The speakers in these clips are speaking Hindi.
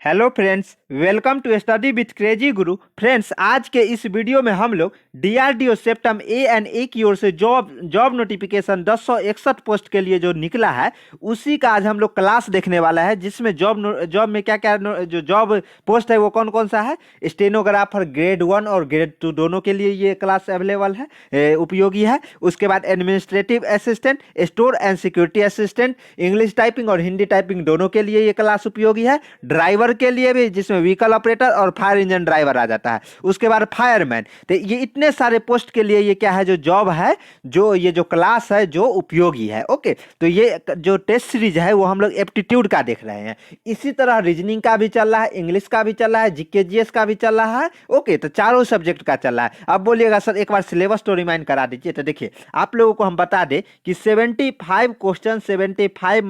Hello friends, welcome to study with crazy Guru. Friends, आज के इस वीडियो में हम लोग डीआरडीओ सेप्टम ए की ओर से जॉब नोटिफिकेशन 1061 पोस्ट के लिए जो निकला है उसी का आज हम लोग क्लास देखने वाला है, जिसमें जॉब में क्या क्या जो जॉब पोस्ट है वो कौन कौन सा है। स्टेनोग्राफर ग्रेड 1 और ग्रेड 2 दोनों के लिए ये क्लास अवेलेबल है, उपयोगी है। उसके बाद administrative assistant, store and security assistant, English typing और हिंदी टाइपिंग दोनों के लिए ये क्लास उपयोगी है। ड्राइवर के लिए भी, जिसमें व्हीकल ऑपरेटर और फायर इंजन ड्राइवर आ जाता है। उसके बाद फायरमैन। तो ये इतने सारे पोस्ट के लिए ये क्या है, जो जॉब है, जो ये जो क्लास है जो उपयोगी है। ओके, तो ये जो टेस्ट सीरीज है वो हम लोग एप्टीट्यूड का देख रहे हैं। इसी तरह रीजनिंग का भी चल रहा है, इंग्लिश का भी चल रहा है, जीके जीएस का भी चल रहा है। ओके, तो चारों सब्जेक्ट का चल रहा है। अब बोलिएगा सर एक बार सिलेबस तो रिमाइंड करा दीजिए। तो देखिए, आप लोगों को हम बता दें कि 75 क्वेश्चन 75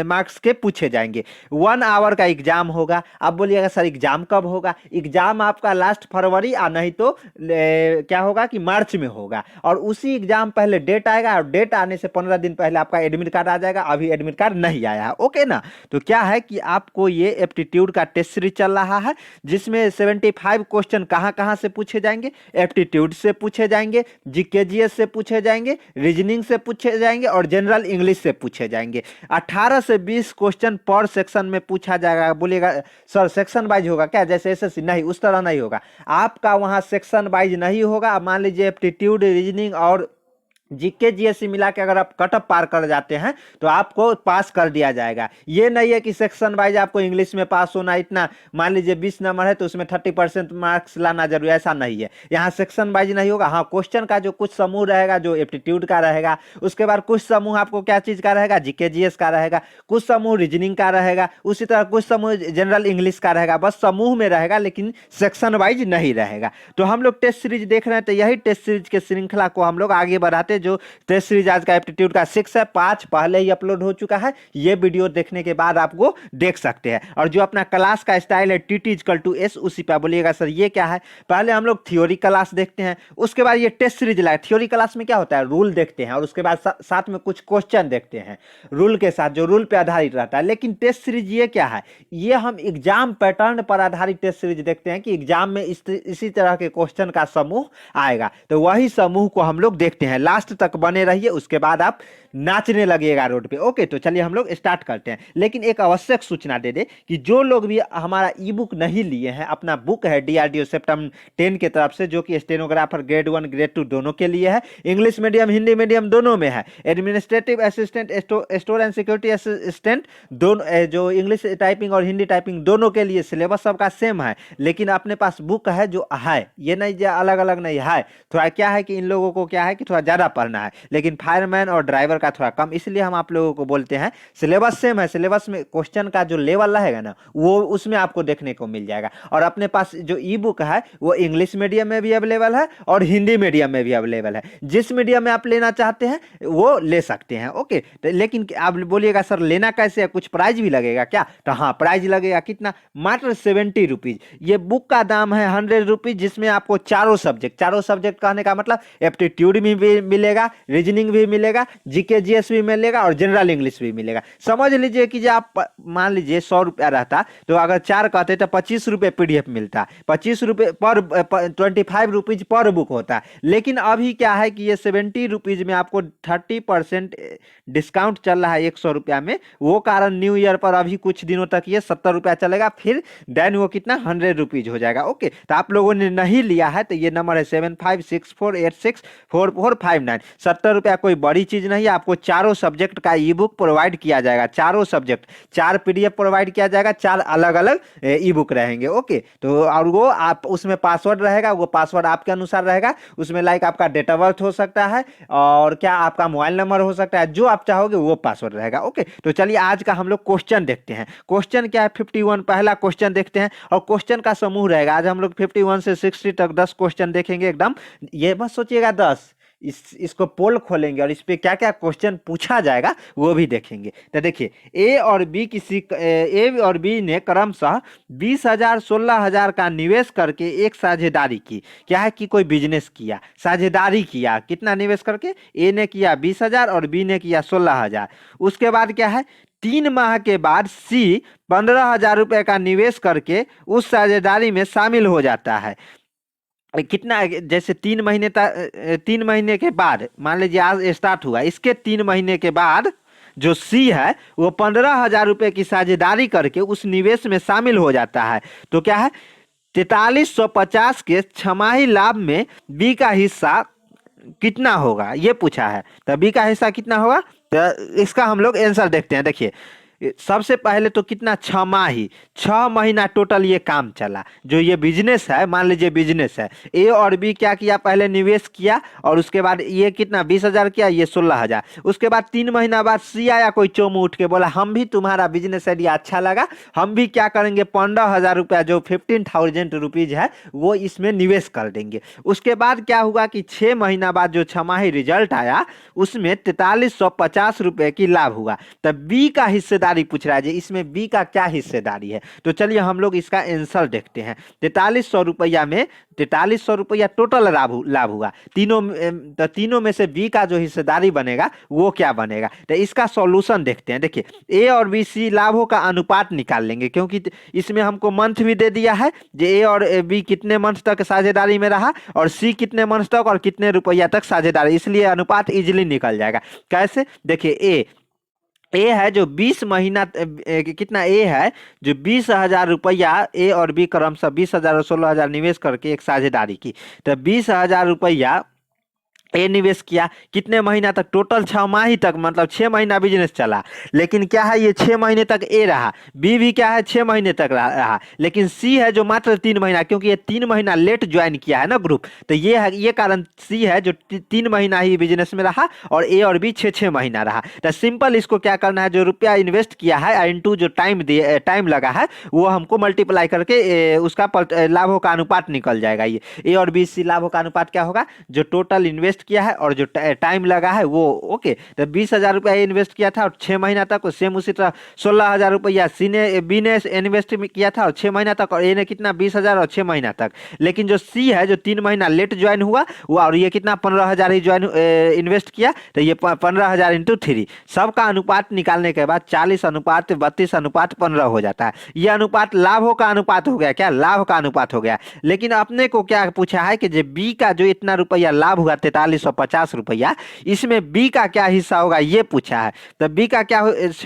मार्क्स के पूछे जाएंगे। 1 आवर का एग्जाम होगा। आप बोलिएगा सर एग्जाम कब होगा? एग्जाम आपका लास्ट फरवरी या नहीं तो क्या होगा कि मार्च में होगा। और उसी एग्जाम पहले डेट आएगा, और डेट आने से 15 दिन पहले आपका एडमिट कार्ड आ जाएगा। अभी एडमिट कार्ड नहीं आया है। ओके ना? तो क्या है कि आपको ये एप्टीट्यूड का टेस्ट सीरीज चल रहा है, जिसमें 75 क्वेश्चन कहाँ कहाँ से पूछे जाएंगे। एप्टीट्यूड से पूछे जाएंगे, जीके जीएस से पूछे जाएंगे, रीजनिंग से पूछे जाएंगे और जनरल इंग्लिश से पूछे जाएंगे। 18 से 20 क्वेश्चन पर सेक्शन में पूछा जाएगा। बोलिएगा सर सेक्शन वाइज होगा क्या, जैसे एसएससी? नहीं, उस तरह नहीं होगा। आपका वहां सेक्शन वाइज नहीं होगा। अब मान लीजिए एप्टीट्यूड, रीजनिंग और जीके जीएससी मिला के अगर आप कटअप पार कर जाते हैं तो आपको पास कर दिया जाएगा। ये नहीं है कि सेक्शन वाइज आपको इंग्लिश में पास होना इतना, मान लीजिए 20 नंबर है तो उसमें 30% मार्क्स लाना जरूरी, ऐसा नहीं है। यहाँ सेक्शन वाइज नहीं होगा। हाँ, क्वेश्चन का जो कुछ समूह रहेगा जो एप्टीट्यूड का रहेगा, उसके बाद कुछ समूह आपको क्या चीज का रहेगा, जीके जीएस का रहेगा, कुछ समूह रीजनिंग का रहेगा, उसी तरह कुछ समूह जनरल इंग्लिश का रहेगा। बस समूह में रहेगा, लेकिन सेक्शन वाइज नहीं रहेगा। तो हम लोग टेस्ट सीरीज देख रहे हैं, तो यही टेस्ट सीरीज के श्रृंखला को हम लोग आगे बढ़ाते। जो टेस्ट सीरीज आज का एप्टीट्यूड का 6 है, 5 पहले ही अपलोड हो चुका है। ये वीडियो देखने के बाद आपको देख सकते हैं। और जो अपना क्लास का स्टाइल है TT=S, उसी पे बोलिएगा सर ये क्या है। पहले हम लोग थ्योरी क्लास देखते हैं, उसके बाद ये टेस्ट सीरीज लाए। थ्योरी क्लास में क्या होता है, रूल देखते हैं और उसके बाद साथ में कुछ क्वेश्चन देखते हैं रूल के साथ, जो रूल पे आधारित रहता है। लेकिन टेस्ट सीरीज ये क्या है, ये हम एग्जाम पैटर्न पर आधारित टेस्ट सीरीज देखते हैं कि एग्जाम में इसी तरह के क्वेश्चन का समूह आएगा, तो वही समूह को हम लोग देखते हैं। लास्ट तक बने रहिए, उसके बाद आप नाचने लगेगा रोड पे। ओके, तो चलिए हम लोग स्टार्ट करते हैं। लेकिन एक आवश्यक सूचना दे दे कि जो लोग भी हमारा ई बुक नहीं लिए हैं, अपना बुक है डीआरडीओ सेप्टम 10 की तरफ से, जो कि स्टेनोग्राफर ग्रेड 1 ग्रेड 2 दोनों के लिए है, इंग्लिश मीडियम हिंदी मीडियम दोनों में है। Administrative assistant, store and security assistant दोनों, जो इंग्लिश टाइपिंग और हिंदी टाइपिंग दोनों के लिए सिलेबस सबका सेम है। लेकिन अपने पास बुक है जो है, ये नहीं जो अलग अलग नहीं है। थोड़ा क्या है कि इन लोगों को क्या है कि थोड़ा ज्यादा पढ़ना है, लेकिन फायरमैन और ड्राइवर का थोड़ा कम। इसलिए हम आप लोगों को बोलते हैं सिलेबस सेम है। सिलेबस में क्वेश्चन का जो लेवल रहेगा ना, वो उसमें आपको देखने को मिल जाएगा। और अपने पास जो ई बुक है वो इंग्लिश मीडियम में भी अवेलेबल है और हिंदी मीडियम में भी अवेलेबल है। जिस मीडियम में आप लेना चाहते हैं वो ले सकते हैं। ओके, तो लेकिन आप बोलिएगा सर लेना कैसे है, कुछ प्राइज भी लगेगा क्या? तो हाँ, प्राइज लगेगा। कितना? मात्र 70 रुपीज। ये बुक का दाम है 100 रुपीज, जिसमें आपको चारों सब्जेक्ट कहने का मतलब एप्टीट्यूड भी मिलेगा, रीजनिंग भी मिलेगा, जीके जीएस भी मिलेगा और जनरल इंग्लिश भी मिलेगा। समझ लीजिए कि जो आप मान लीजिए 100 रुपया रहता, तो अगर 4 कहते तो 25 रुपये PDF मिलता, 25 रुपये पर 25 रुपीज पर बुक होता। लेकिन अभी क्या है कि ये 70 रुपीज में आपको 30% डिस्काउंट चल रहा है 100 रुपया में। वो कारण न्यू ईयर पर अभी कुछ दिनों तक ये 70 रुपया चलेगा, फिर देन वो कितना 100 रुपीज हो जाएगा। ओके, तो आप लोगों ने नहीं लिया है तो ये नंबर है 7564864459। 70 रुपया कोई बड़ी चीज नहीं है। आपको चारों सब्जेक्ट का ई बुक प्रोवाइड किया जाएगा। चारों सब्जेक्ट 4 PDF प्रोवाइड किया जाएगा, 4 अलग अलग ई बुक रहेंगे। ओके, तो और वो आप उसमें पासवर्ड रहेगा, वो पासवर्ड आपके अनुसार रहेगा। उसमें लाइक आपका डेट ऑफ बर्थ हो सकता है और क्या आपका मोबाइल नंबर हो सकता है, जो आप चाहोगे वो पासवर्ड रहेगा। ओके, तो चलिए आज का हम लोग क्वेश्चन देखते हैं। क्वेश्चन क्या है, 51 पहला क्वेश्चन देखते हैं। और क्वेश्चन का समूह रहेगा। आज हम लोग 51 से 60 तक 10 क्वेश्चन देखेंगे एकदम। ये मत सोचिएगा 10, इसको पोल खोलेंगे और इस पे क्या क्या क्वेश्चन पूछा जाएगा वो भी देखेंगे। तो देखिए, ए और बी ने क्रमशः 20,000 16,000 का निवेश करके एक साझेदारी की। क्या है कि कोई बिजनेस किया, साझेदारी किया। कितना निवेश करके? ए ने किया 20,000 और बी ने किया 16,000। उसके बाद क्या है, 3 माह के बाद सी 15,000 रुपये का निवेश करके उस साझेदारी में शामिल हो जाता है। कितना, जैसे 3 महीने तक, 3 महीने के बाद, मान लीजिए आज स्टार्ट हुआ, इसके 3 महीने के बाद जो सी है वो 15,000 रुपये की साझेदारी करके उस निवेश में शामिल हो जाता है। तो क्या है, 4350 के छमाही लाभ में बी का हिस्सा कितना होगा ये पूछा है। तो बी का हिस्सा कितना होगा, तो इसका हम लोग आंसर देखते हैं। देखिए सबसे पहले तो कितना, 6 माही, 6 महीना टोटल ये काम चला। जो ये बिजनेस है, मान लीजिए बिजनेस है, ए और बी क्या किया, पहले निवेश किया और उसके बाद ये कितना 20,000 किया, ये 16,000। उसके बाद 3 महीना बाद सी आया, कोई चोमू उठ के बोला हम भी तुम्हारा बिजनेस आइडिया अच्छा लगा, हम भी क्या करेंगे 15,000 रुपया जो 15,000 रुपीज है वो इसमें निवेश कर देंगे। उसके बाद क्या हुआ कि 6 महीना बाद जो छमाही रिजल्ट आया उसमें 4350 रुपये की लाभ हुआ। तब बी का हिस्सेदारी पूछ रहा है जी, इसमें बी का क्या हिस्सेदारी है। तो चलिए हम लोग इसका आंसर देखते हैं। 4300 रुपया में 4300 रुपया टोटल लाभ हुआ, तीनों में से बी का जो हिस्सेदारी बनेगा वो क्या बनेगा। तो इसका सॉल्यूशन देखते हैं। देखिए ए और बी सी लाभों का अनुपात निकाल लेंगे, क्योंकि इसमें हमको मंथ भी दे दिया है, जो ए और बी कितने मंथ तक साझेदारी में रहा और सी कितने मंथ तक और कितने रुपया तक साझेदारी, इसलिए अनुपात इजिली निकल जाएगा। कैसे, देखिए ए है जो 20 महीना, कितना ए है जो 20,000 रुपया ए और बी क्रमशः 20,000 और 16,000 निवेश करके एक साझेदारी की। तो 20,000 रुपया ए निवेश किया, कितने महीना तक, टोटल 6 माही तक, मतलब 6 महीना बिजनेस चला। लेकिन क्या है, ये 6 महीने तक ए रहा, बी भी क्या है 6 महीने तक रहा, लेकिन सी है जो मात्र 3 महीना, क्योंकि ये 3 महीना लेट ज्वाइन किया है ना ग्रुप। तो ये है, ये कारण सी है जो 3 महीना ही बिजनेस में रहा और ए और बी 6 महीना रहा। तो सिंपल इसको क्या करना है, जो रुपया इन्वेस्ट किया है इंटू जो टाइम लगा है वो हमको मल्टीप्लाई करके उसका लाभों का अनुपात निकल जाएगा। ये ए और बी सी लाभों का अनुपात क्या होगा, जो टोटल इन्वेस्ट किया है और जो टाइम लगा है वो। ओके, तो 20,000 रुपया इन्वेस्ट किया था और 6 महीना तक, सेम उसी तरह 16,000 रुपया बी ने इन्वेस्ट किया था और 6 महीना तक, और ए ने कितना 20,000 और 6 महीना तक। लेकिन जो सी है जो 3 महीना लेट ज्वाइन हुआ वो, और ये कितना 15,000 ही ज्वाइन इन्वेस्ट किया, तो ये 15,000 इंटू 3, सबका अनुपात निकालने के बाद 40:32:15 हो जाता है। ये अनुपात लाभों का अनुपात हो गया, क्या लाभ का अनुपात हो गया। लेकिन अपने को क्या पूछा है कि जो बी का जो इतना रुपया लाभ हुआ 4350 रुपया, इसमें बी का क्या हिस्सा होगा ये पूछा है। तो बी का क्या,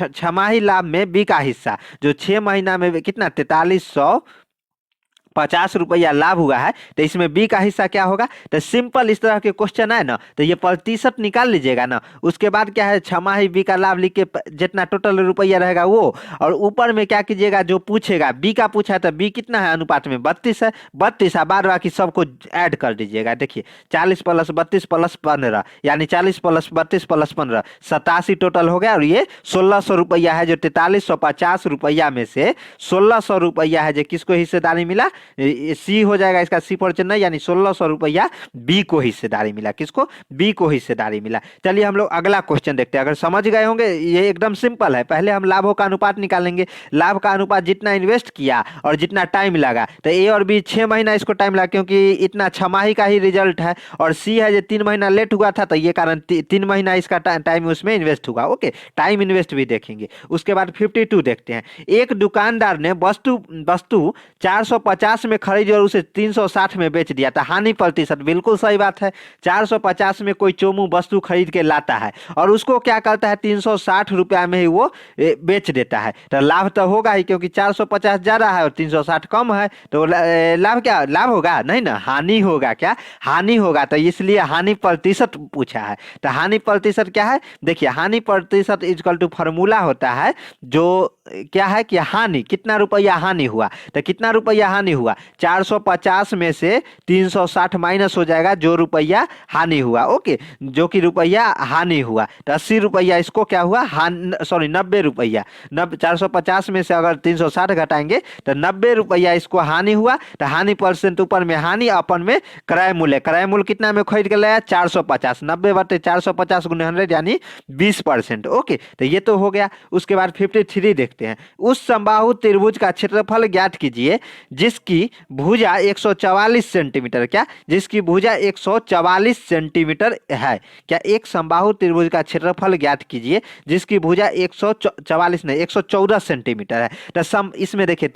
छमाही लाभ में बी का हिस्सा जो 6 महीना में कितना 4350 रुपया लाभ हुआ है, तो इसमें बी का हिस्सा क्या होगा। तो सिंपल इस तरह के क्वेश्चन है ना, तो ये प्रतिशत निकाल लीजिएगा ना। उसके बाद क्या है, छमाही बी का लाभ लिख के जितना टोटल रुपया रहेगा वो, और ऊपर में क्या कीजिएगा, जो पूछेगा बी का पूछा है तो बी कितना है अनुपात में 32 है, 32 है, बाद बाकी सबको ऐड कर दीजिएगा। देखिए 40 + 32 + 15 यानी 40 + 32 + 15 87 टोटल हो गया। और ये 1600 रुपया है, जो 4350 रुपया में से 1600 रुपया है जो किसको हिस्सेदारी मिला, सी हो जाएगा इसका, सी पर चेन्नई, यानी 1600 रुपया बी को हिस्सेदारी मिला। किसको, बी को हिस्सेदारी मिला। चलिए हम लोग अगला क्वेश्चन देखते हैं। अगर समझ गए होंगे ये एकदम सिंपल है। पहले हम लाभों का अनुपात निकालेंगे, लाभ का अनुपात जितना इन्वेस्ट किया और जितना टाइम लगा। तो ए और बी 6 महीना इसको टाइम लगा, क्योंकि इतना छमाही का ही रिजल्ट है, और सी है जो 3 महीना लेट हुआ था, तो ये कारण 3 महीना इसका टाइम उसमें इन्वेस्ट हुआ। ओके, टाइम इन्वेस्ट भी देखेंगे। उसके बाद 52 देखते हैं। एक दुकानदार ने वस्तु 450 में खरीदी और उसे 360 में बेच दिया था, हानि प्रतिशत, बिल्कुल सही बात है। 450 में कोई चोमू वस्तु खरीद के लाता है और उसको क्या करता है 360 रुपया में ही वो बेच देता है, तो लाभ तो होगा ही, क्योंकि 450 ज्यादा है और 360 कम है, तो लाभ क्या, लाभ होगा नहीं ना, हानि होगा। क्या हानि होगा, तो इसलिए हानि प्रतिशत पूछा है। तो हानि प्रतिशत क्या है, देखिए हानि प्रतिशत इक्वल टू फॉर्मूला होता है, जो क्या है कि हानि कितना रुपया हानि हुआ, तो कितना रुपया हानि हुआ 450 में से 360 माइनस हो जाएगा जो रुपया हानि हुआ। ओके, जो कि रुपया हानि हुआ, तो 80 रुपया इसको क्या हुआ, 90 रुपया, 450 में से अगर 360 घटाएंगे तो 90 रुपया इसको हानि हुआ। तो हानि परसेंट ऊपर में हानि, अपन में क्रय मूल्य, क्रय मूल्य कितना में खरीद के लाया 450, 90/450 × 100 यानी 20%। ओके, तो ये तो हो गया। उसके बाद 53 देखते हैं। उस समबाहु त्रिभुज का क्षेत्रफल ज्ञात कीजिए जिसकी जिसकी भुजा 144 सेंटीमीटर, क्या, जिसकी भुजा 144 सेंटीमीटर है। क्या, एक समबाहु त्रिभुज का क्षेत्रफल ज्ञात कीजिए जिसकी भुजा 144 नहीं 114 सेंटीमीटर है। तो इसमें देखिए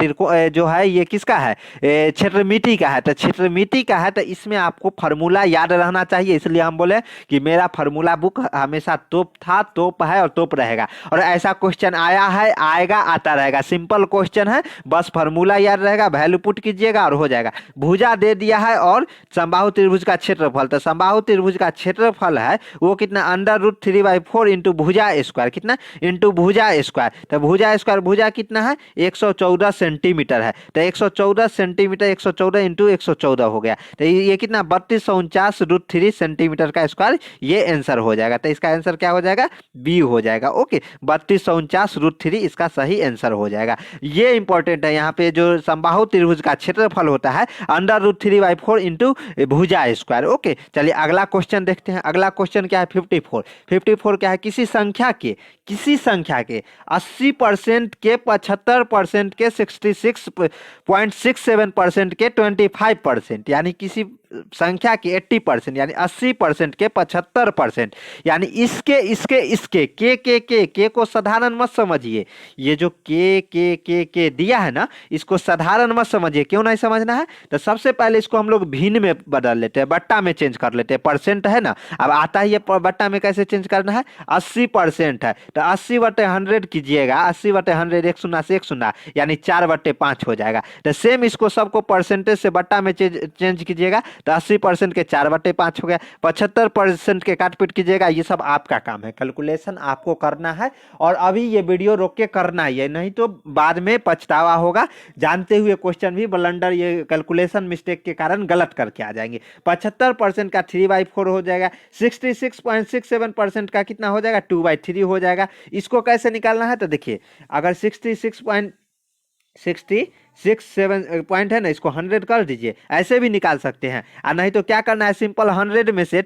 जो है ये किसका है, क्षेत्रमिति का है। तो क्षेत्रमिति का है तो इसमें आपको फार्मूला याद रहना चाहिए, इसलिए हम बोले कि मेरा फार्मूला बुक हमेशा तोप था, तोप है और तोप रहेगा। और ऐसा क्वेश्चन आया है, आएगा, आता रहेगा। सिंपल क्वेश्चन है, बस फार्मूला याद रहेगा, वैल्यू पुट कीजिएगा और हो जाएगा। भुजा दे दिया है और समबाहु त्रिभुज का क्षेत्रफल, तो समबाहु त्रिभुज का क्षेत्रफल है वो कितना, √3/4 इंटू भुजा स्क्वायर, कितना, इंटू भुजा स्क्वायर। तो भुजा स्क्वायर, भुजा कितना है 114 सेंटीमीटर है। तो 114 सेंटीमीटर 114 इंटू 114 हो गया। तो ये कितना 3249 √3 सेंटीमीटर का स्क्वायर, ये आंसर हो जाएगा। तो इसका आंसर क्या हो जाएगा, बी हो जाएगा। ओके, 3249 √3 इसका सही आंसर हो जाएगा। ये इंपॉर्टेंट है, यहाँ पे जो समबाहु त्रिभुज का क्षेत्रफल होता है √3/4 इंटू भुजा स्क्वायर। ओके, चलिए अगला क्वेश्चन देखते हैं। अगला क्वेश्चन क्या है, 54 क्या है, किसी संख्या के 80% के 75% के 66.67% के 25%, यानी किसी संख्या के 80% यानी 80% के 75%, यानी इसके के को साधारण मत समझिए। ये जो के दिया है ना, इसको साधारण मत समझिए। क्यों नहीं समझना है, तो सबसे पहले इसको हम लोग भिन्न में बदल लेते हैं, बट्टा में चेंज कर लेते हैं। परसेंट है ना, अब आता है ये बट्टा में कैसे चेंज करना है, 80% है तो 80/100 कीजिएगा, 80/100 1 शून्य से 1 शून्य, यानी 4/5 हो जाएगा। तो सेम इसको सबको परसेंटेज से बट्टा में चेंज कीजिएगा, तो 80% के 4/5 हो गया। 75% के काटपीट कीजिएगा। ये सब आपका काम है, कैलकुलेशन आपको करना है और अभी ये वीडियो रोक के करना ही है, नहीं तो बाद में पछतावा होगा। जानते हुए क्वेश्चन भी ब्लंडर, ये कैलकुलेशन मिस्टेक के कारण गलत करके आ जाएंगे। 75% का 3/4 हो जाएगा। 66.67% का कितना हो जाएगा, 2/3 हो जाएगा। इसको कैसे निकालना है, तो देखिए अगर 66.7 पॉइंट है ना, इसको 100 कर दीजिए, ऐसे भी निकाल सकते हैं। और नहीं तो क्या करना है, सिंपल 100 में से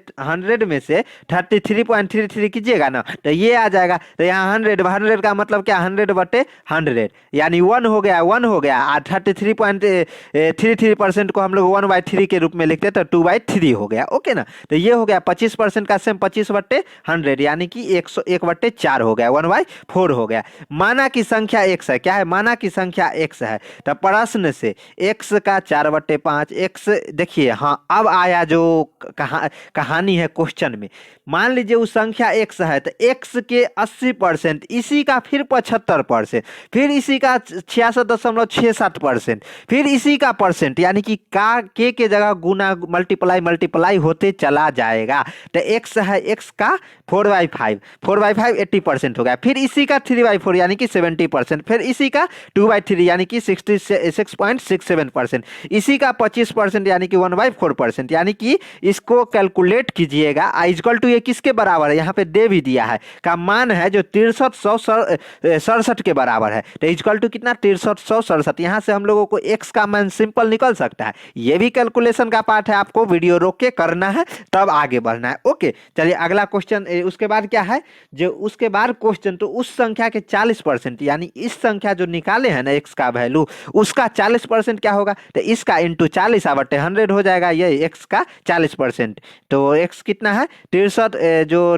33.33 कीजिएगा ना, तो ये आ जाएगा। तो यहाँ 100 का मतलब क्या, 100/100, यानी 1 हो गया। और 33.33% को हम लोग 1/3 के रूप में लिखते हैं, तो 2/3 हो गया। ओके ना, तो ये हो गया। 25% का सेम 25/100, यानी कि 101/4 हो गया, 1/4 हो गया। माना की संख्या x है, क्या है, माना की संख्या x है। तब प्रश्न से x का 4/5 x, देखिए हाँ अब आया जो कहानी है क्वेश्चन में। मान लीजिए उस संख्या x है, तो x के 80%, इसी का फिर 75%, फिर इसी का 66.67%, फिर इसी का परसेंट, यानी कि के जगह गुना मल्टीप्लाई होते चला जाएगा। तो x है, x का 4/5 80% हो गया। फिर इसी का 3/4 यानी कि 70%, फिर इसी का 2/3 यानी कि 66.67%, इसी का 25% यानी कि 1/4%, यानी कि इसको कैलकुलेट कीजिएगा। इक्वल टू ये किसके बराबर है, यहाँ पे दे भी दिया है, का मान है जो 6367 के बराबर है। तो इक्वल टू कितना, 6367। यहाँ से हम लोगों को x का मान सिंपल निकल सकता है। ये भी कैलकुलेशन का पार्ट है, आपको वीडियो रोक के करना है तब आगे बढ़ना है। ओके, चलिए अगला क्वेश्चन। उसके बाद क्या है, जो उसके बाद क्वेश्चन, तो उस संख्या के 40%, यानी इस संख्या जो निकाले हैं ना x का वैल्यू, उसका 40% क्या होगा, तो इसका इंटू 40/100 हो जाएगा। ये x का 40%, तो x कितना है, 63 जो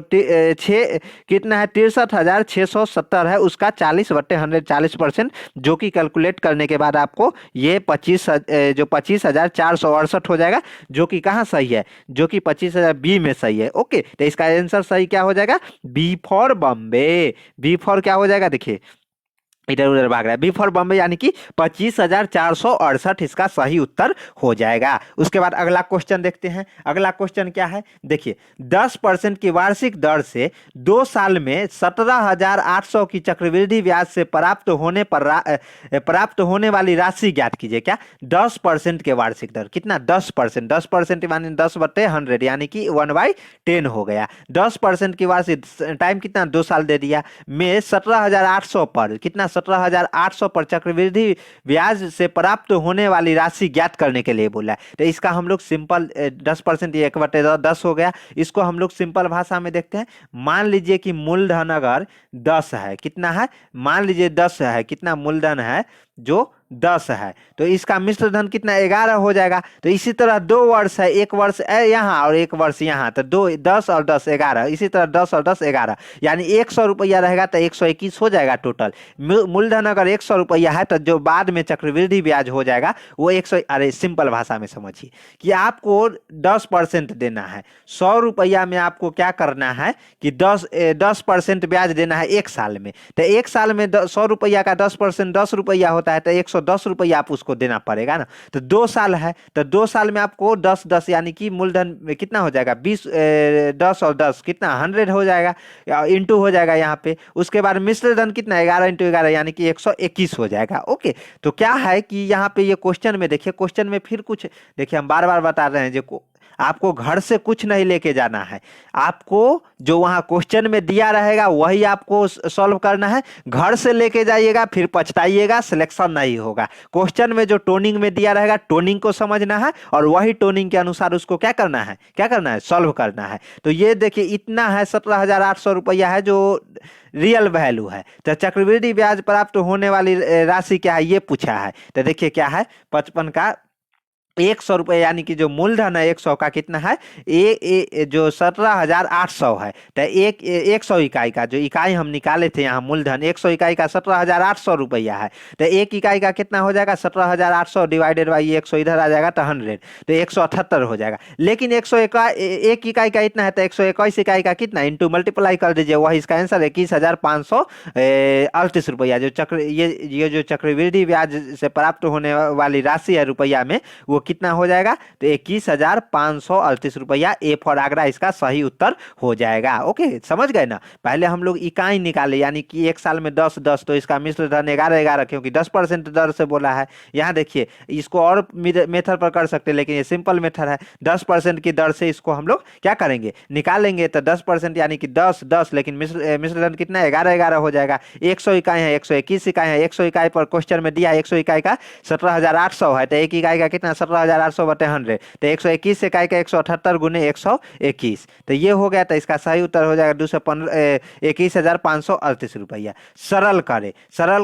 6 कितना है, 63,670 है, उसका 40/100 40%, जो कि कैलकुलेट करने के बाद आपको ये 25,468 हो जाएगा, जो कि कहाँ सही है, जो कि 25,000 बी में सही है। ओके, तो इसका आंसर सही क्या हो जाएगा, B for Bombay. B for क्या हो जाएगा, देखिए इधर उधर भाग रहा है, बी फॉर बॉम्बे, यानी कि 25,468 इसका सही उत्तर हो जाएगा। उसके बाद अगला क्वेश्चन देखते हैं। अगला क्वेश्चन क्या है, देखिए 10% की वार्षिक दर से 2 साल में 17,800 की चक्रवृद्धि ब्याज से प्राप्त होने वाली राशि ज्ञात कीजिए। क्या, 10% के वार्षिक दर, कितना, 10% माने 10/100, यानी कि 1/10 हो गया। 10% की वार्षिक टाइम कितना, 2 साल दे दिया, में 17,800 पर, कितना, 17,800 पर चक्रवृद्धि ब्याज से प्राप्त होने वाली राशि ज्ञात करने के लिए बोला है। तो इसका हम लोग सिंपल 10%, 1/10 हो गया। इसको हम लोग सिंपल भाषा में देखते हैं। मान लीजिए कि मूलधन अगर 10 है, कितना है, मान लीजिए 10 है, कितना मूलधन है, जो 10 है, तो इसका मिश्र धन कितना 11 हो जाएगा। तो इसी तरह 2 वर्ष है, एक वर्ष यहाँ और एक वर्ष यहाँ, तो 2 10 और 10 11, इसी तरह 10 और 10 11, यानी 100 रुपया रहेगा तो 121 हो जाएगा टोटल। मूलधन अगर 100 रुपया है तो जो बाद में चक्रवृद्धि ब्याज हो जाएगा वो 100। अरे सिंपल भाषा में समझिए कि आपको 10% देना है, 100 रुपया में आपको क्या करना है कि 10% ब्याज देना है एक साल में। तो एक साल में 100 रुपया का 10% 10 रुपया होता है, तो 110 रुपया आप उसको देना पड़ेगा ना। तो 2 साल है, तो 2 साल में आपको 10 10 यानी कि मूलधन में कितना हो जाएगा 20, 10 और 10 कितना 100 हो जाएगा, इंटू हो जाएगा यहाँ पे। उसके बाद मिश्र धन कितना 11 इंटू 11 यानी कि 121 हो जाएगा। ओके, तो क्या है कि यहाँ पे ये क्वेश्चन में देखिए, क्वेश्चन में फिर कुछ देखिए, हम बार बार बता रहे हैं जो आपको घर से कुछ नहीं लेके जाना है, आपको जो वहां क्वेश्चन में दिया रहेगा वही आपको सॉल्व करना है। घर से लेके जाइएगा फिर पछताइएगा, सिलेक्शन नहीं होगा। क्वेश्चन में जो टोनिंग में दिया रहेगा टोनिंग को समझना है और वही टोनिंग के अनुसार उसको क्या करना है सॉल्व करना है। तो ये देखिए इतना है 17,800 रुपया है जो रियल वैल्यू है। तो चक्रवृद्धि ब्याज प्राप्त होने वाली राशि क्या है ये पूछा है। तो देखिए क्या है 55 का 100 रुपये यानी कि जो मूलधन है 100 का कितना है जो 17,800 है। तो 100 इकाई का जो इकाई हम निकाले थे यहाँ मूलधन 100 इकाई का 17,800 रुपया है। तो एक इकाई का कितना हो जाएगा 17,800 डिवाइडेड बाई 100 इधर आ जाएगा तो 100, तो 178 हो जाएगा। लेकिन 1 इकाई का इतना है तो 121 इकाई का कितना इंटू मल्टीप्लाई कर दीजिए, वही इसका आंसर 21,538 रुपया। जो ये जो चक्रवृद्धि ब्याज से प्राप्त होने वाली राशि है रुपया में वो कितना हो जाएगा तो 21,538 रुपया। ए फॉर आगरा इसका सही उत्तर हो जाएगा। ओके, समझ गए ना। पहले हम लोग इकाई निकाले यानी कि एक साल में 10 10, तो इसका मिश्र धन 11 11 क्योंकि 10% दर से बोला है। यहाँ देखिए इसको और मेथड पर कर सकते हैं लेकिन ये सिंपल मेथड है। 10% की दर से इसको हम लोग क्या करेंगे निकालेंगे, तो 10% यानी कि 10 10, लेकिन मिश्र धन कितना 11 11 हो जाएगा। 100 इकाई है 121 इकाई है, 100 इकाई पर क्वेश्चन में दिया 100 इकाई का 17,800 है, तो एक इकाई का कितना 17,800 बटे 100, तो 121 इकाई का 178 गुने 121, तो ये हो गया। तो इसका सही उत्तर हो जाएगा 21,538 रुपया। सरल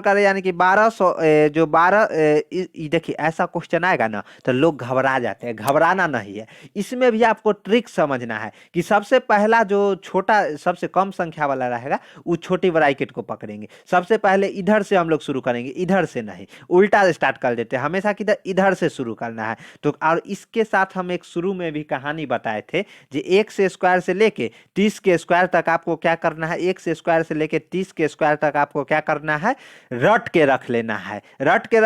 करे यानी कि 1200 जो 12 देखिए ऐसा क्वेश्चन आएगा ना तो लोग घबरा जाते हैं, घबराना नहीं है। इसमें भी आपको ट्रिक समझना है कि सबसे पहला जो छोटा सबसे कम संख्या वाला रहेगा वो छोटी ब्रैकेट को पकड़ेंगे। सबसे पहले इधर से हम लोग शुरू करेंगे, इधर से नहीं, उल्टा स्टार्ट कर देते हैं हमेशा किधर इधर से शुरू करना है। तो और इसके साथ हम एक शुरू में भी कहानी बताए थे जो 1 से स्क्वायर से लेके 30 के स्क्वायर तक आपको क्या करना है, 1 से स्क्वायर से लेके 30 के स्क्वायर तक आपको क्या करना है रट के रख लेना है, रट के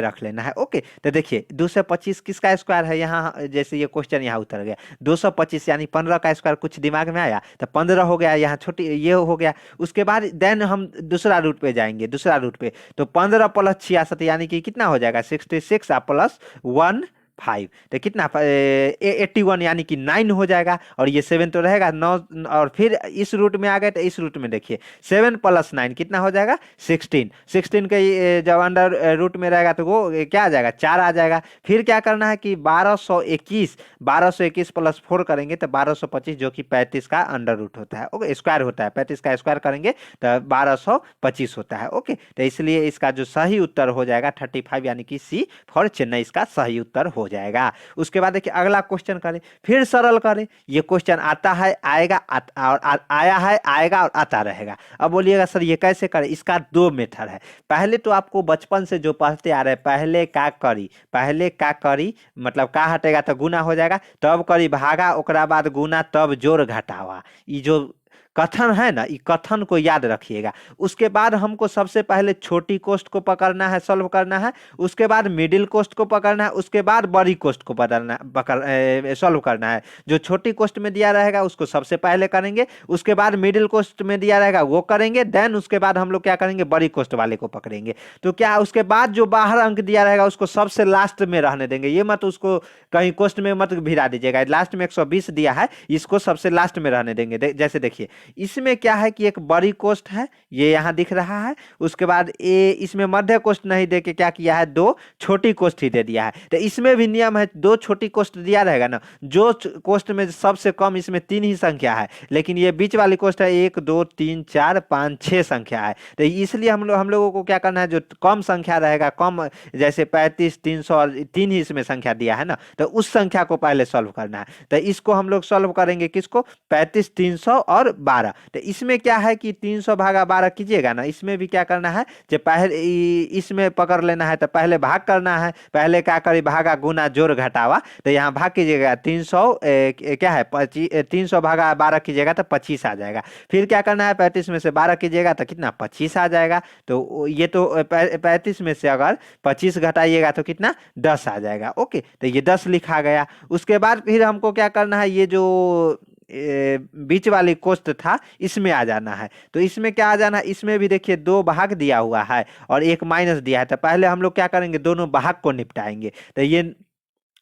रख लेना है। ओके, तो देखिए 225 किसका स्क्वायर है, यहाँ जैसे ये क्वेश्चन यहाँ उतर गया 225 यानी 15 का स्क्वायर, कुछ दिमाग में आया तो 15 हो गया, यहाँ छोटी ये हो गया। उसके बाद देन हम दूसरा रूट पे जाएंगे, दूसरा रूट पे तो 15 प्लस 66 यानी कि कितना हो जाएगा 66 प्लस 1 5, तो कितना 81 यानी कि 9 हो जाएगा। और ये 7 तो रहेगा 9, और फिर इस रूट में आ गए तो इस रूट में देखिए 7 प्लस 9 कितना हो जाएगा 16 के जब अंडर रूट में रहेगा तो वो क्या आ जाएगा 4 आ जाएगा। फिर क्या करना है कि 1221 प्लस 4 करेंगे तो 1225 जो कि 35 का अंडर रूट होता है। ओके, स्क्वायर होता है, 35 का स्क्वायर करेंगे तो 1225 होता है। ओके, तो इसलिए इसका जो सही उत्तर हो जाएगा 35 यानी कि सी फॉर चेन्नई इसका सही उत्तर हो जाएगा। उसके बाद देखिए अगला क्वेश्चन करें, फिर सरल करें। ये क्वेश्चन आता है आएगा और आया है आएगा और आता रहेगा। अब बोलिएगा सर ये कैसे करें, इसका 2 मेथड है। पहले तो आपको बचपन से जो पढ़ते आ रहे हैं पहले का करी मतलब का हटेगा तो गुना हो जाएगा, तब करी भागा, ओकरा बाद गुना, तब जोड़ घटावा। ये जो कथन है ना, ये कथन को याद रखिएगा। उसके बाद हमको सबसे पहले छोटी कोष्ट को पकड़ना है, सॉल्व करना है। उसके बाद मिडिल कोष्ट को पकड़ना है, उसके बाद बड़ी कोष्ट को सॉल्व करना है। जो छोटी कोष्ट में दिया रहेगा उसको सबसे पहले करेंगे, उसके बाद मिडिल कोष्ट में दिया रहेगा वो करेंगे, देन उसके बाद हम लोग क्या करेंगे बड़ी कोष्ट वाले को पकड़ेंगे। तो क्या उसके बाद जो बाहर अंक दिया रहेगा उसको सबसे लास्ट में रहने देंगे, ये मत उसको कहीं कोष्ट में मत भिड़ा दीजिएगा। लास्ट में 120 दिया है, इसको सबसे लास्ट में रहने देंगे। जैसे देखिए इसमें क्या है कि एक बड़ी कोष्ठ है, ये यहाँ दिख रहा है। उसके बाद ए इसमें मध्य कोष्ठ नहीं दे के क्या किया है, दो छोटी कोष्ठ ही दे दिया है। तो इसमें भी नियम है, दो छोटी कोष्ठ दिया रहेगा ना, जो कोष्ठ में सबसे कम इसमें 3 ही संख्या है, लेकिन ये बीच वाली कोष्ठ है 1 2 3 4 5 6 संख्या है। तो इसलिए हम लोगों को क्या करना है, जो कम संख्या रहेगा, कम जैसे 35 300 और 3 ही इसमें संख्या दिया है ना, तो उस संख्या को पहले सॉल्व करना है। तो इसको हम लोग सॉल्व करेंगे, किसको, 35 300 और 12। तो इसमें क्या है कि 300 भागा 12 कीजिएगा ना, इसमें भी क्या करना है, जो पहले इसमें पकड़ लेना है, तो पहले भाग करना है। पहले क्या करी, भागा गुना जोड़ घटावा, तो यहाँ भाग कीजिएगा 300 क्या है 300 भागा 12 कीजिएगा तो 25 आ जाएगा। फिर क्या करना है, 35 में से 12 कीजिएगा तो कितना, 25 आ जाएगा। तो ये तो 35 में से अगर 25 घटाइएगा तो कितना, 10 आ जाएगा। ओके, तो ये 10 लिखा गया। उसके बाद फिर हमको क्या करना है, ये जो बीच वाली कोष्ठ था इसमें आ जाना है। तो इसमें क्या आ जाना है, इसमें भी देखिए 2 भाग दिया हुआ है और 1 माइनस दिया है। तो पहले हम लोग क्या करेंगे, दोनों भाग को निपटाएंगे। तो ये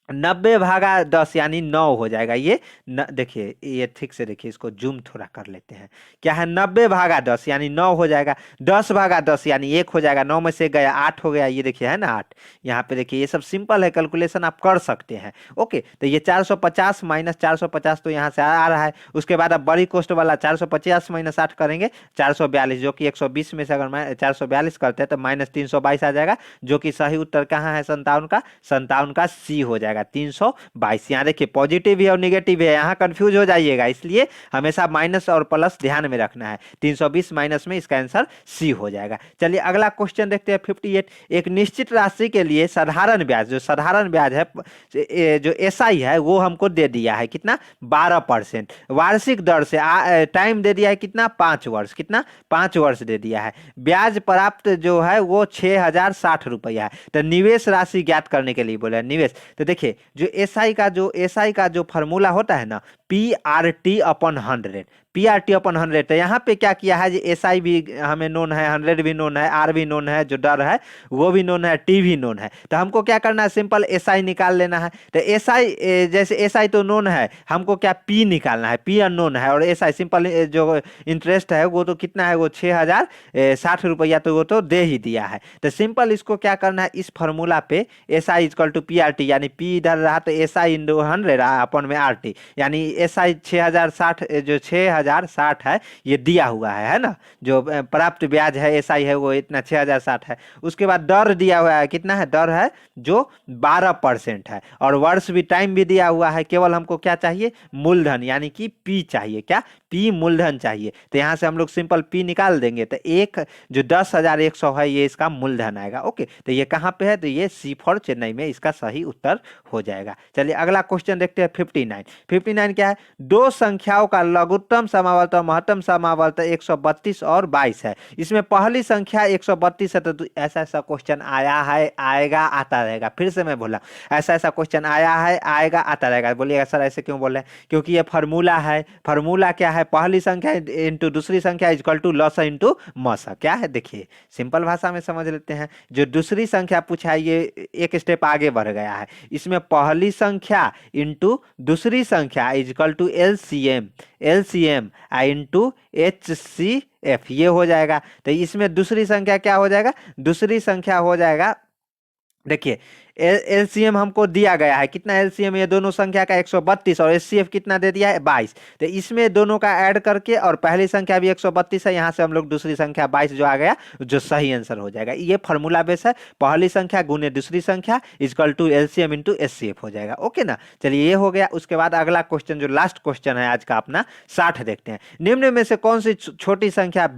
90 भागा 10 यानी 9 हो जाएगा। ये देखिए, ये ठीक से देखिए, इसको जूम थोड़ा कर लेते हैं। क्या है, 90 भागा 10 यानी 9 हो जाएगा। 10 भागा 10 यानी 1 हो जाएगा। 9 में से गया 8 हो गया, ये देखिए है ना 8। यहाँ पे देखिए, ये सब सिंपल है, कैलकुलेशन आप कर सकते हैं। ओके, तो ये 450 माइनस 450 तो यहाँ से आ रहा है। उसके बाद आप बड़ी कोष्ठ वाला 450 माइनस 8 करेंगे, 442, जो कि 120 में से अगर 442 करते हैं तो माइनस 322 आ जाएगा, जो कि सही उत्तर कहाँ है, 57 का सी हो जाएगा। 322। यहाँ देखिए पॉजिटिव है और निगेटिव है, यहाँ कंफ्यूज हो जाइएगा, इसलिए हमेशा माइनस और प्लस ध्यान में रखना है। 320 माइनस में इसका आंसर सी हो जाएगा। चलिए अगला क्वेश्चन देखते हैं 58। एक निश्चित राशि के लिए साधारण ब्याज, जो साधारण ब्याज है, जो एसआई है, वो हमको दे दिया है कितना, 12%। वार्षिक दर से टाइम दे दिया है कितना, 5 वर्ष। कितना, 5 वर्ष दे दिया है। ब्याज प्राप्त जो है वो 6060 रुपया है। तो निवेश राशि ज्ञात करने के लिए बोले निवेश। तो देखिए, जो एसआई का जो फॉर्मूला होता है ना, PRT/100, PRT/100। तो यहाँ पे क्या किया है, एसआई भी हमें नोन है, 100 भी नोन है, आर भी नोन है, जो डर है वो भी नोन है, टी भी नोन है। तो हमको क्या करना है, सिंपल एसआई निकाल लेना है। तो एसआई जैसे एसआई तो नोन है, हमको क्या पी निकालना है, पी अननोन है, और एसआई सिंपल जो इंटरेस्ट है वो तो कितना है, वो 6060 रुपया तो वो तो दे ही दिया है। तो सिंपल इसको क्या करना है, इस फॉर्मूला पे एसआई इक्वल टू PRT, यानी पी इधर रहा तो एसआई इंटू 100 अपन में RT, यानी एसआई 6060, जो 6060 है ये दिया हुआ है ना, जो प्राप्त ब्याज है एसआई है वो इतना 6060 है। उसके बाद दर दिया हुआ है, कितना है, दर है जो 12% है, और वर्ष भी, टाइम भी दिया हुआ है। केवल हमको क्या चाहिए, मूलधन, यानी कि पी चाहिए, क्या, पी मूलधन चाहिए। तो यहाँ से हम लोग सिंपल पी निकाल देंगे, तो एक जो 10,100 है ये इसका मूलधन आएगा। ओके, तो ये कहाँ पे है, तो ये सी फॉर चेन्नई में इसका सही उत्तर हो जाएगा। चलिए अगला क्वेश्चन देखते हैं 59। 59 क्या है, दो संख्याओं का लघुत्तम समावर्त और महत्तम समावर्त 132 और 22 है। इसमें पहली संख्या 132 है। तो ऐसा ऐसा क्वेश्चन आया है, आएगा, आता रहेगा। फिर से मैं बोला, ऐसा ऐसा क्वेश्चन आया है, आएगा, आता रहेगा। बोलिएगा सर ऐसे क्यों बोल रहे हैं, क्योंकि ये फार्मूला है। फार्मूला क्या है, पहली संख्या इंटू दूसरी संख्या इक्वल टू लसा इंटू मसा। क्या है, देखिए सिंपल भाषा में समझ लेते हैं। जो दूसरी संख्या पूछा है ये एक स्टेप आगे बढ़ गया है। इसमें पहली संख्या इंटू दूसरी संख्या equal to LCM into HCF, ये हो जाएगा। तो इसमें दूसरी संख्या क्या हो जाएगा, दूसरी संख्या हो जाएगा, देखिए एलसीएम हमको दिया गया है कितना, एलसीएम ये दोनों संख्या का 132 और एचसीएफ कितना दे दिया है 22। तो इसमें दोनों का ऐड करके, और पहली संख्या भी 132 है, यहाँ से हम लोग दूसरी संख्या 22 जो आ गया, जो सही आंसर हो जाएगा। ये फॉर्मूला बेस है, पहली संख्या गुने दूसरी संख्या equal to LCM into HCF हो जाएगा। ओके ना, चलिए ये हो गया। उसके बाद अगला क्वेश्चन, जो लास्ट क्वेश्चन है आज का अपना 60 देखते हैं। निम्न में से कौन सी छोटी संख्या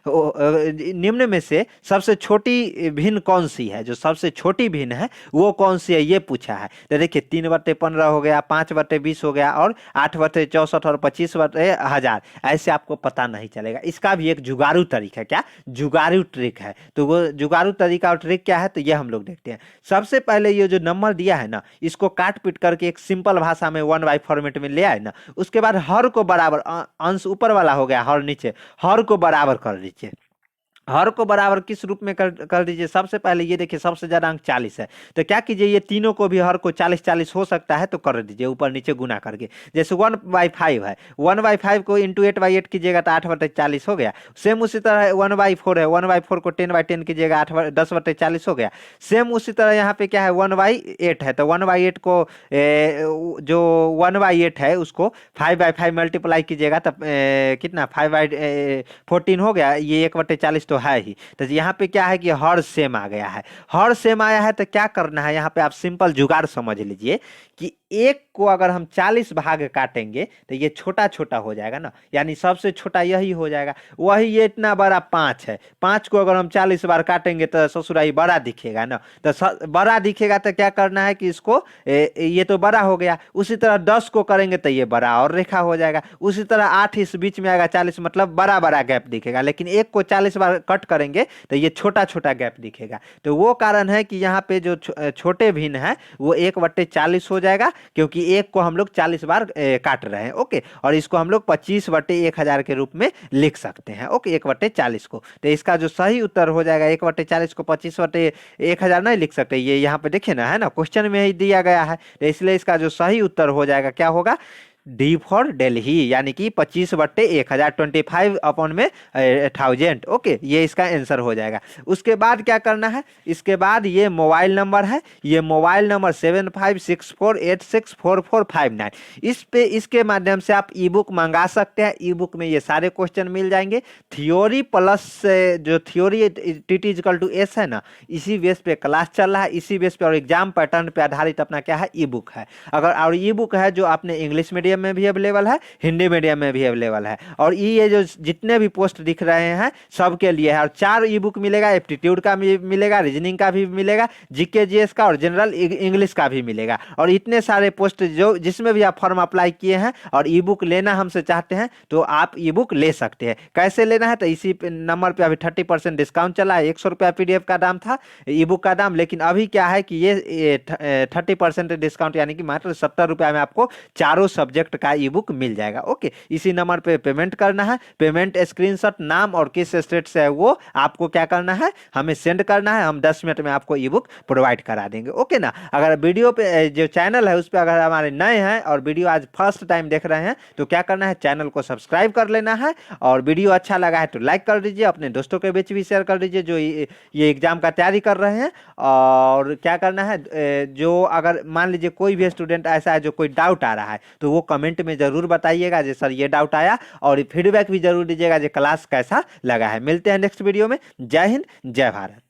निम्न में से सबसे छोटी भिन्न कौन सी है, जो सबसे छोटी भिन्न है वो कौन सी है, ये पूछा है। तो देखिए 3/15 हो गया, 5/20 हो गया, और 8/64 और 25/1000। ऐसे आपको पता नहीं चलेगा। इसका भी एक जुगाड़ू तरीका है, क्या जुगाड़ू ट्रिक है। तो वो जुगाड़ू तरीका और ट्रिक क्या है, तो ये हम लोग देखते हैं। सबसे पहले ये जो नंबर दिया है ना, इसको काट पीट करके एक सिंपल भाषा में 1/, फॉर्मेट में ले आए ना। उसके बाद हर को बराबर, अंश ऊपर वाला हो गया, हर नीचे, हर को बराबर कर लीजिए। हर को बराबर किस रूप में कर दीजिए। सबसे पहले ये देखिए सबसे ज्यादा अंक 40 है, तो क्या कीजिए ये तीनों को भी हर को 40-40 हो सकता है तो कर दीजिए ऊपर नीचे गुना करके। जैसे 1/5 है, 1/5 को इंटू 8/8 कीजिएगा तो 8/40 हो गया। सेम उसी तरह 1/4 है, 1/4 को 10/10 कीजिएगा 10/40 हो गया। सेम उसी तरह यहाँ पे क्या है 1/8 है, तो 1/8 को जो 1/8 है उसको 5/5 मल्टीप्लाई कीजिएगा तब कितना 5/14 हो गया। ये 1/40 तो है ही। तो यहाँ पे क्या है कि हर सेम आ गया है। हर सेम आया है तो क्या करना है, यहाँ पे आप सिंपल जुगाड़ समझ लीजिए कि एक को अगर हम 40 भाग काटेंगे तो ये छोटा छोटा हो जाएगा ना, यानी सबसे छोटा यही हो जाएगा। वही ये इतना बड़ा 5 है, 5 को अगर हम 40 बार काटेंगे तो ससुराई बड़ा दिखेगा ना, तो बड़ा दिखेगा तो क्या करना है कि इसको ये तो बड़ा हो गया। उसी तरह 10 को करेंगे तो ये बड़ा और रेखा हो जाएगा। उसी तरह 8 इस बीच में आएगा 40, मतलब बड़ा बड़ा गैप दिखेगा। लेकिन एक को 40 बार कट करेंगे तो ये छोटा छोटा गैप दिखेगा। तो वो कारण है कि यहाँ पे जो छोटे भिन्न है वो 1/40 हो जाएगा, क्योंकि एक को हम लोग 40 बार काट रहे हैं। ओके, और इसको हम लोग 25/1000 के रूप में लिख सकते हैं। ओके, 1/40 को, तो इसका जो सही उत्तर हो जाएगा 1/40 को 25/1000 नहीं लिख सकते, ये यहाँ पे देखिए ना, है ना, क्वेश्चन में ही दिया गया है। तो इसलिए इसका जो सही उत्तर हो जाएगा क्या होगा, डी फॉर दिल्ली, यानी कि 25/1000, 25/1000। ओके, ये इसका आंसर हो जाएगा। उसके बाद क्या करना है, इसके बाद ये मोबाइल नंबर है, ये मोबाइल नंबर 7564864459, इस पे इसके माध्यम से आप ई बुक मंगा सकते हैं। ई बुक में ये सारे क्वेश्चन मिल जाएंगे। थ्योरी प्लस जो थ्योरी TT=S है ना, इसी बेस पे क्लास चल रहा है, इसी बेस पे और एग्जाम पैटर्न पे आधारित अपना क्या है ई बुक है। अगर और ई बुक है जो आपने इंग्लिश मीडियम में भी अवेलेबल है, हिंदी मीडियम में भी अवेलेबल है। और ये जो जितने भी पोस्ट दिख रहे हैं सबके लिए है। और 4 ई बुक मिलेगा, एप्टीट्यूड का भी मिलेगा, रीजनिंग का भी मिलेगा, जीके जीएस का और जनरल इंग्लिश का भी मिलेगा। और इतने सारे पोस्ट जो जिसमें भी आप फॉर्म अप्लाई किए हैं और ई बुक लेना हमसे चाहते हैं तो आप ई बुक ले सकते हैं। कैसे लेना है, तो इसी नंबर पे अभी 30% डिस्काउंट चला है। 100 रुपया PDF का दाम था ई बुक का दाम, लेकिन अभी क्या है कि ये 30% डिस्काउंट यानी कि मात्र 70 रुपया में आपको चारों सब्जेक्ट का ई बुक मिल जाएगा। ओके, इसी नंबर पे पेमेंट करना है। पेमेंट स्क्रीनशॉट नाम और किस स्टेट से है वो आपको क्या करना है, हमें सेंड करना है। हम 10 मिनट में आपको ई बुक प्रोवाइड करा देंगे। ओके ना, अगर वीडियो पे जो चैनल है उस पर अगर हमारे नए हैं और वीडियो आज फर्स्ट टाइम देख रहे हैं तो क्या करना है, चैनल को सब्सक्राइब कर लेना है। और वीडियो अच्छा लगा है तो लाइक कर दीजिए, अपने दोस्तों के बीच भी शेयर कर दीजिए जो ये एग्जाम का तैयारी कर रहे हैं। और क्या करना है, जो अगर मान लीजिए कोई भी स्टूडेंट ऐसा है जो कोई डाउट आ रहा है तो वो कमेंट में जरूर बताइएगा जी सर ये डाउट आया, और फीडबैक भी जरूर दीजिएगा जी क्लास कैसा लगा है। मिलते हैं नेक्स्ट वीडियो में। जय हिंद, जय भारत।